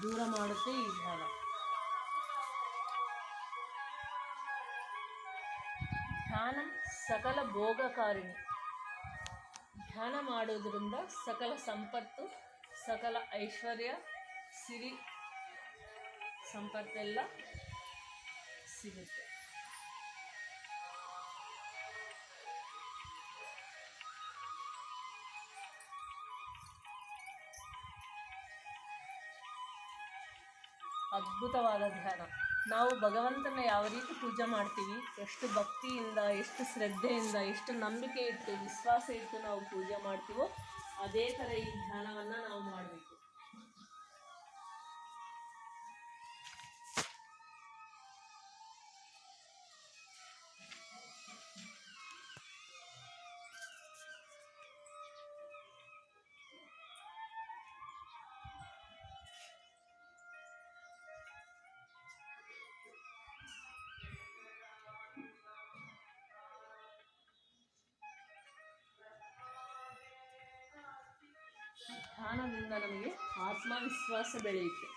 ದೂರ ಮಾಡುತ್ತೆ ಈ ಧ್ಯಾನ. ಧ್ಯಾನ ಸಕಲ ಭೋಗಕಾರಿಣಿ. ಧ್ಯಾನ ಮಾಡೋದ್ರಿಂದ ಸಕಲ ಸಂಪತ್ತು, ಸಕಲ ಐಶ್ವರ್ಯ, ಸಿರಿ ಸಂಪತ್ತೆಲ್ಲ ಸಿಗುತ್ತೆ. ಅದ್ಭುತವಾದ ಧ್ಯಾನ. ನಾವು ಭಗವಂತನ ಯಾವ ರೀತಿ ಪೂಜೆ ಮಾಡ್ತೀವಿ, ಎಷ್ಟು ಭಕ್ತಿಯಿಂದ, ಎಷ್ಟು ಶ್ರದ್ಧೆಯಿಂದ, ಎಷ್ಟು ನಂಬಿಕೆ ಇಟ್ಟು, ವಿಶ್ವಾಸ ಇಟ್ಟು ನಾವು ಪೂಜೆ ಮಾಡ್ತೀವೋ ಅದೇ ಥರ ಈ ಧ್ಯಾನವನ್ನು ನಾವು ಮಾಡಬೇಕು. ಧ್ಯಾನದಿಂದ ನಮಗೆ ಆತ್ಮವಿಶ್ವಾಸ ಬೆಳೆಯುತ್ತೆ.